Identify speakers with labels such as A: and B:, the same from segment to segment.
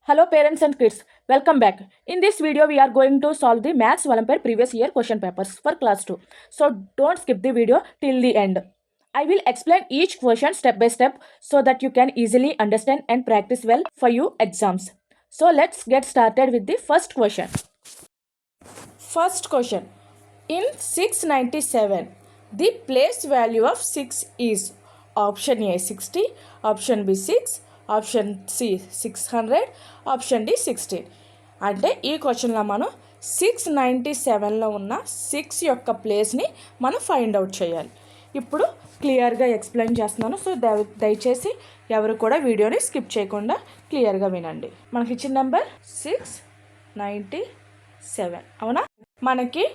A: Hello parents and kids, welcome back. In this video we are going to solve the Maths Olympiad previous year question papers for class 2. So don't skip the video till the end. I will explain each question step by step so that you can easily understand and practice well for your exams. So let's get started with the first question. First question. In 697, the place value of 6 is option A 60, option B 6, option C 600, option D 16. అంటే ఈ క్వశ్చన్లో మనం 697లో ఉన్న 6 యొక్క ప్లేస్ని మనం find out చేయాలి. ఇప్పుడు క్లియర్గా ఎక్స్ప్లెయిన్ చేస్తున్నాను. సో దయచేసి ఎవరు కూడా వీడియోని స్కిప్ చేయకుండా క్లియర్గా వినండి. మనకి ఇచ్చిన నెంబర్ 697 అవునా. మనకి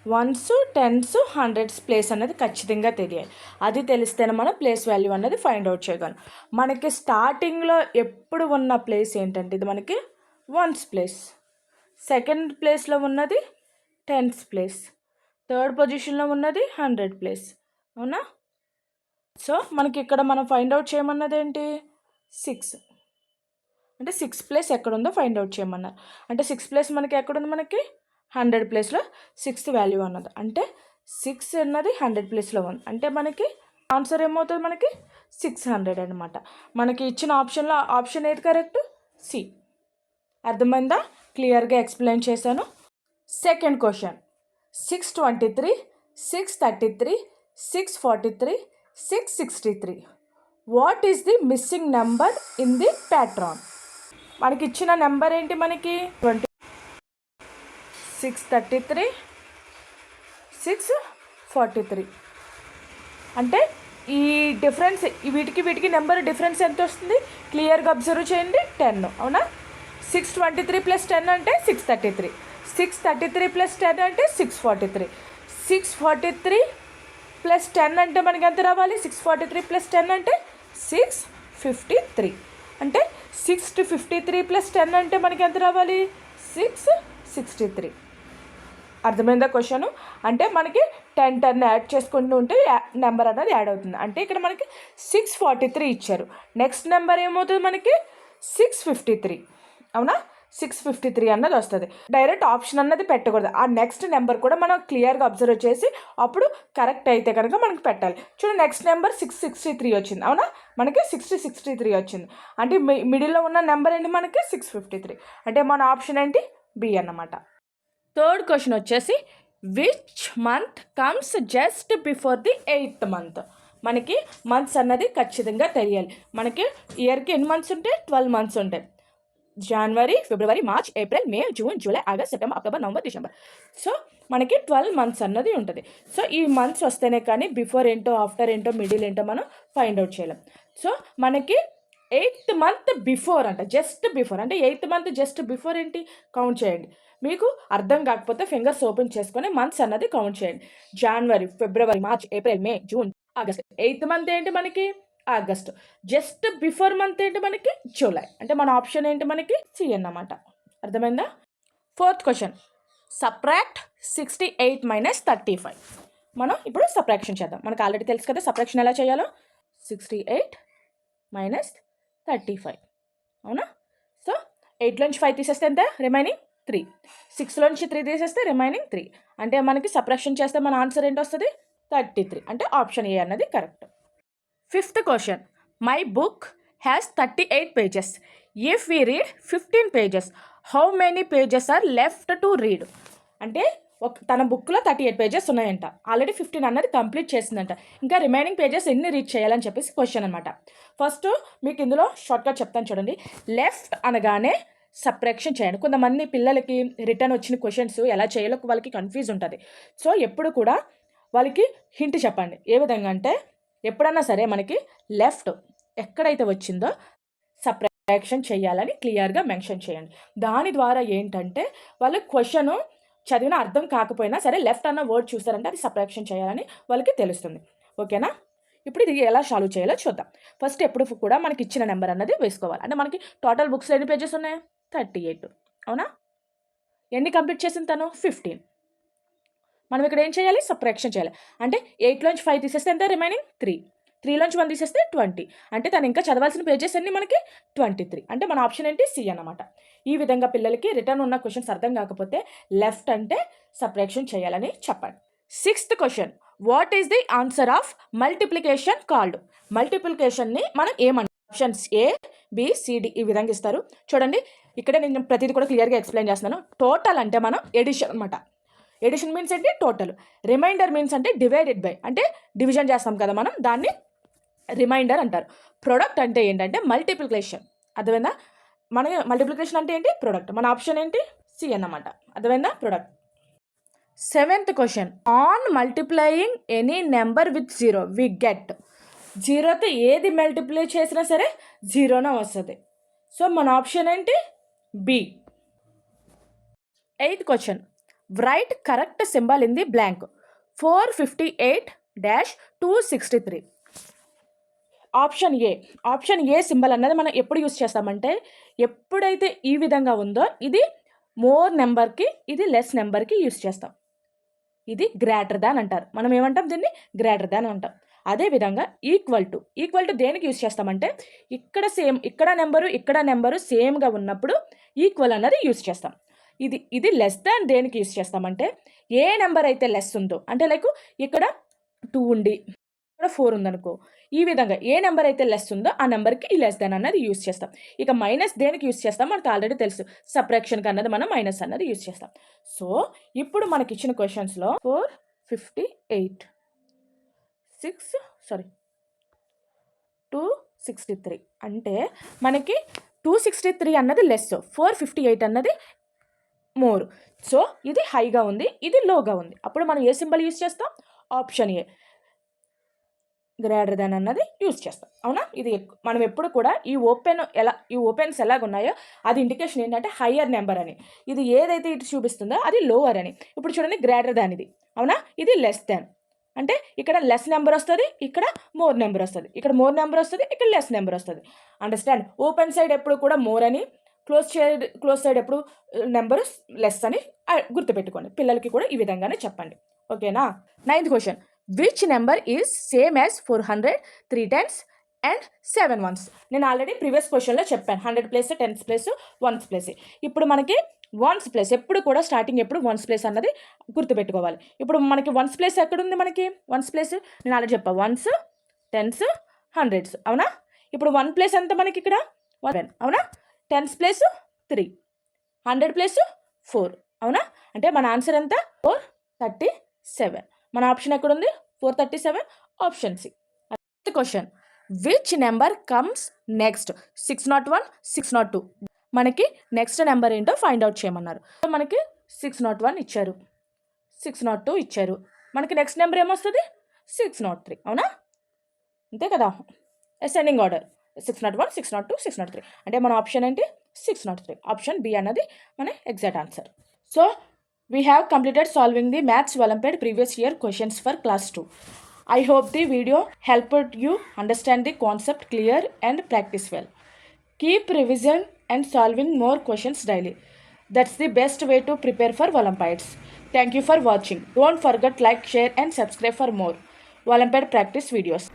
A: 1s 10s 100s ప్లేస్ అనేది ఖచ్చితంగా తెలియాలి. అది తెలిస్తేనే మనం ప్లేస్ వాల్యూ అనేది ఫైండ్ అవుట్ చేయగలం. మనకి స్టార్టింగ్లో ఎప్పుడు ఉన్న ప్లేస్ ఏంటంటే ఇది మనకి 1s ప్లేస్, సెకండ్ ప్లేస్లో ఉన్నది 10s ప్లేస్, థర్డ్ పొజిషన్లో ఉన్నది 100 ప్లేస్ అవునా. సో మనకి ఇక్కడ మనం ఫైండ్ అవుట్ చేయమన్నది ఏంటి 6. అంటే 6 ప్లేస్ ఎక్కడుందో ఫైండ్ అవుట్ చేయమన్నారు. అంటే 6 ప్లేస్ మనకి ఎక్కడుంది, మనకి 100 ప్లేస్లో 6th వాల్యూ అన్నది. అంటే 6 అన్నది 100 ప్లేస్లో ఉంది. అంటే మనకి ఆన్సర్ ఏమవుతుంది, మనకి 600 అనమాట. మనకి ఇచ్చిన ఆప్షన్లో ఆప్షన్ ఏది కరెక్ట్, సి. అర్థమైందా? క్లియర్గా ఎక్స్ప్లెయిన్ చేశాను. Second question. 623, 633, 643, 663. What is the missing number in the pattern? మనకి ఇచ్చిన నెంబర్ ఏంటి, మనకి 633, 643. అంటే ఈ డిఫరెన్స్ వీటికి నెంబర్ డిఫరెన్స్ ఎంత వస్తుంది క్లియర్గా అబ్జర్వ్ చేయండి, 10 అవునా. 623 + 10 అంటే 633, 633 + 10 అంటే 643, 643 + 10 అంటే మనకి ఎంత రావాలి, 643 + 10 అంటే 653. అంటే 653 + 10 అంటే మనకి ఎంత రావాలి, 663. అర్థమైందా క్వశ్చన్? అంటే మనకి 10 యాడ్ చేసుకుంటూ ఉంటే నెంబర్ అనేది యాడ్ అవుతుంది. అంటే ఇక్కడ మనకి 643 ఇచ్చారు. నెక్స్ట్ నెంబర్ ఏమవుతుంది, మనకి 653 అవునా. 653 అన్నది వస్తుంది. డైరెక్ట్ ఆప్షన్ అన్నది పెట్టకూడదు. ఆ నెక్స్ట్ నెంబర్ కూడా మనం క్లియర్గా అబ్జర్వ్ చేసి అప్పుడు కరెక్ట్ అయితే కనుక మనకి పెట్టాలి. చూడండి, నెక్స్ట్ నెంబర్ 663 వచ్చింది అవునా. మనకి 663 వచ్చింది. అంటే మిడిల్లో ఉన్న నెంబర్ ఏంటి, మనకి 653. అంటే మన ఆప్షన్ ఏంటి, బి అన్నమాట. థర్డ్ క్వశ్చన్ వచ్చేసి which month comes just before the 8th month. మనకి మంత్స్ అన్నది ఖచ్చితంగా తెలియాలి. మనకి ఇయర్కి ఎన్ని మంత్స్ ఉంటాయి, 12 మంత్స్ ఉంటాయి. January, February, March, April, May, June, July, August, September, October, November, December. So మనకి 12 మంత్స్ అన్నది ఉంటుంది. సో ఈ మంత్స్ వస్తేనే కానీ బిఫోర్ ఏంటో, ఆఫ్టర్ ఏంటో, మిడిల్ ఏంటో మనం ఫైండ్ అవుట్ చేయలేం. సో మనకి 8th మంత్ బిఫోర్ అంట, జస్ట్ బిఫోర్. అంటే 8th మంత్ జస్ట్ బిఫోర్ ఏంటి, కౌంట్ చేయండి. మీకు అర్థం కాకపోతే ఫింగర్స్ ఓపెన్ చేసుకొని మంత్స్ అన్నది కౌంట్ చేయండి. జనవరి, February, March, April, May, June, August. 8th month ఏంటి, మనకి ఆగస్ట్. జస్ట్ బిఫోర్ మంత్ ఏంటి, మనకి జూలై. అంటే మన ఆప్షన్ ఏంటి, మనకి సి అన్నమాట. అర్థమైందా? Fourth question. సబ్ట్రాక్ట్ 68 - 35. మనం ఇప్పుడు సబ్ట్రాక్షన్ చేద్దాం. మనకు ఆల్రెడీ తెలుసు కదా సబ్ట్రాక్షన్ ఎలా చేయాలో. 68 - 35 అవునా. సో 8లోంచి 5 తీసేస్తే ఎంత, రిమైనింగ్ 3. 6లోంచి 3 తీసేస్తే రిమైనింగ్ 3. అంటే మనకి సబ్ట్రాక్షన్ చేస్తే మన ఆన్సర్ ఏంటి వస్తుంది, 33. అంటే ఆప్షన్ ఏ అన్నది correct. Fifth question. My book has 38 pages. If we read 15 pages, how many pages are left to read? అంటే తన బుక్లో 38 pages ఉన్నాయంట. ఆల్రెడీ 15 అన్నది కంప్లీట్ చేసిందంట. ఇంకా రిమైనింగ్ పేజెస్ ఎన్ని రీడ్ చేయాలని చెప్పేసి క్వశ్చన్ అనమాట. ఫస్ట్ మీకు ఇందులో షార్ట్కట్ చెప్తాను చూడండి. లెఫ్ట్ అనగానే సబ్ట్రాక్షన్ చేయండి. కొంతమంది పిల్లలకి రిటర్న్ వచ్చిన క్వశ్చన్స్ ఎలా చేయాలో వాళ్ళకి కన్ఫ్యూజ్ ఉంటుంది. సో ఎప్పుడు కూడా వాళ్ళకి హింట్ చెప్పండి. ఏ విధంగా అంటే ఎప్పుడన్నా సరే మనకి లెఫ్ట్ ఎక్కడైతే వచ్చిందో సబ్ట్రాక్షన్ చేయాలని క్లియర్గా మెన్షన్ చేయండి. దాని ద్వారా ఏంటంటే వాళ్ళ క్వశ్చన్ చదివిన అర్థం కాకపోయినా సరే లెఫ్ట్ అన్న వర్డ్ చూస్తారంటే అది సబ్ట్రాక్షన్ చేయాలని వాళ్ళకి తెలుస్తుంది. ఓకేనా? ఇప్పుడు ఇది ఎలా సాల్వ్ చేయాలో చూద్దాం. ఫస్ట్ ఎప్పుడు కూడా మనకి ఇచ్చిన నెంబర్ అన్నది వేసుకోవాలి. అంటే మనకి టోటల్ బుక్స్లో ఎన్ని పేజెస్ ఉన్నాయి, 38 అవునా. ఎన్ని కంప్లీట్ చేసింది తను, 15. మనం ఇక్కడ ఏం చేయాలి, సబ్ట్రాక్షన్ చేయాలి. అంటే 8లోంచి 5 తీసేస్తే ఎంత, రిమైనింగ్ 3. 3లోంచి 1 తీసేస్తే 20. అంటే తను ఇంకా చదవాల్సిన పేజెస్ అన్ని మనకి 23. అంటే మన ఆప్షన్ ఏంటి? సి అన్నమాట. ఈ విధంగా పిల్లలకి రిటర్న్ ఉన్న క్వశ్చన్స్ అర్థం కాకపోతే లెఫ్ట్ అంటే సబ్ట్రాక్షన్ చేయాలని చెప్పండి. 6th question, what is the answer of multiplication called? మల్టిప్లికేషన్ని మనం ఏమంటాం? ఆప్షన్స్ ఏ, బి, సిడి ఈ విధంగా ఇస్తారు. చూడండి, ఇక్కడ నేను ప్రతిదీ కూడా క్లియర్గా ఎక్స్ప్లెయిన్ చేస్తున్నాను. టోటల్ అంటే మనం ఎడిషన్ అనమాట. ఎడిషన్ మీన్స్ ఏంటి? టోటల్. రిమైండర్ మీన్స్ అంటే డివైడెడ్ బై, అంటే డివిజన్ చేస్తాం కదా మనం, దాన్ని రిమైండర్ అంటారు. ప్రొడక్ట్ అంటే ఏంటంటే మల్టిప్లికేషన్. అర్థమైందా? మన మల్టిప్లికేషన్ అంటే ఏంటి? ప్రొడక్ట్. మన ఆప్షన్ ఏంటి? సి అన్నమాట. అర్థమైందా? Product. 7th question, on multiplying any number with 0 we get. 0తో ఏది మల్టిప్లై చేసినా సరే 0నే వస్తుంది. సో మన ఆప్షన్ ఏంటి? B. 8th question, write correct symbol in the blank. 458-263. Option A. Option A symbol అన్నది మనం ఎప్పుడు యూస్ చేస్తామంటే, ఎప్పుడైతే ఈ విధంగా ఉందో ఇది మోర్ నెంబర్కి, ఇది లెస్ నెంబర్కి యూస్ చేస్తాం. ఇది గ్రేటర్ దాన్ అంటారు. మనం ఏమంటాం? దీన్ని గ్రేటర్ దాన్ అంటాం. అదేవిధంగా ఈక్వల్ టు దేనికి యూస్ చేస్తామంటే, ఇక్కడ సేమ్, ఇక్కడ నెంబరు సేమ్గా ఉన్నప్పుడు ఈక్వల్ అన్నది యూస్ చేస్తాం. ఇది లెస్ దాన్ దేనికి యూస్ చేస్తామంటే, ఏ నెంబర్ అయితే లెస్ ఉందో, అంటే లైక్ ఇక్కడ 2 ఉండి ఇక్కడ 4 ఉందనుకో, ఈ విధంగా ఏ నెంబర్ అయితే లెస్ ఉందో ఆ నెంబర్కి ఈ లెస్ దాన్ అన్నది యూస్ చేస్తాం. ఇక మైనస్ దేనికి యూస్ చేస్తాం మనకు ఆల్రెడీ తెలుసు, సబ్ట్రాక్షన్కి అన్నది మనం మైనస్ అన్నది యూస్ చేస్తాం. సో ఇప్పుడు మనకి ఇచ్చిన క్వశ్చన్స్లో 263 అంటే మనకి 263 అన్నది లెస్, 458 అన్నది మోర్. సో ఇది హైగా ఉంది, ఇది లోగా ఉంది. అప్పుడు మనం ఏ సింబల్ యూస్ చేస్తాం? ఆప్షన్ ఏ, గ్రేటర్ దాన్ అన్నది యూస్ చేస్తాం. అవునా? ఇది మనం ఎప్పుడు కూడా ఈ ఓపెన్స్ ఎలాగున్నాయో అది ఇండికేషన్ ఏంటంటే హయ్యర్ నెంబర్ అని. ఇది ఏదైతే ఇటు చూపిస్తుందో అది లోవర్ అని. ఇప్పుడు చూడండి, గ్రేటర్ దాన్ ఇది. అవునా? ఇది లెస్ దాన్. అంటే ఇక్కడ లెస్ నెంబర్ వస్తుంది, ఇక్కడ మోర్ నెంబర్ వస్తుంది. ఇక్కడ మోర్ నెంబర్ వస్తుంది, ఇక్కడ లెస్ నెంబర్ వస్తుంది. అండర్స్టాండ్? ఓపెన్ సైడ్ ఎప్పుడు కూడా మోర్ అని, క్లోజ్ సైడ్ ఎప్పుడు నెంబర్ లెస్ అని గుర్తుపెట్టుకోండి. పిల్లలకి కూడా ఈ విధంగానే చెప్పండి. ఓకేనా? 9th question, which number is same as 400 3 10s and 7 1s? నేను ఆల్రెడీ ప్రీవియస్ క్వశ్చన్లో చెప్పాను, 100 place, 10s place, 1s place. ఇప్పుడు మనకి 1s ప్లేస్ ఎప్పుడు కూడా స్టార్టింగ్ ఎప్పుడు 1s ప్లేస్ అన్నది గుర్తుపెట్టుకోవాలి. ఇప్పుడు మనకి 1s ప్లేస్ ఎక్కడుంది? మనకి 1s ప్లేస్ నేను ఆల్రెడీ చెప్పాను, 1s 10s 100s. అవునా? ఇప్పుడు 1 ప్లేస్ ఎంత మనకి ఇక్కడ? 1. అవునా? 10s place 3, 100 place 4. అవునా? అంటే మన ఆన్సర్ ఎంత? 437. మన ఆప్షన్ ఎక్కడుంది? 437, option C. Question, which number comes next 601 602? మనకి నెక్స్ట్ నెంబర్ ఏంటో ఫైండ్ అవుట్ చేయమన్నారు. మనకి 601 ఇచ్చారు, 602 ఇచ్చారు. మనకి నెక్స్ట్ నెంబర్ ఏమొస్తుంది? 603. అవునా? అంతే కదా? Ascending order 601 602 603. అంటే మన ఆప్షన్ ఏంటి? 603. ఆప్షన్ బి అన్నది మన exact answer. So we have completed solving the Maths Olympiad previous year questions for class 2. I hope the video helped you understand the concept clear and practice well. Keep revision and solving more questions daily. That's the best way to prepare for Olympiads. Thank you for watching. Don't forget like, share and subscribe for more Olympiad practice videos.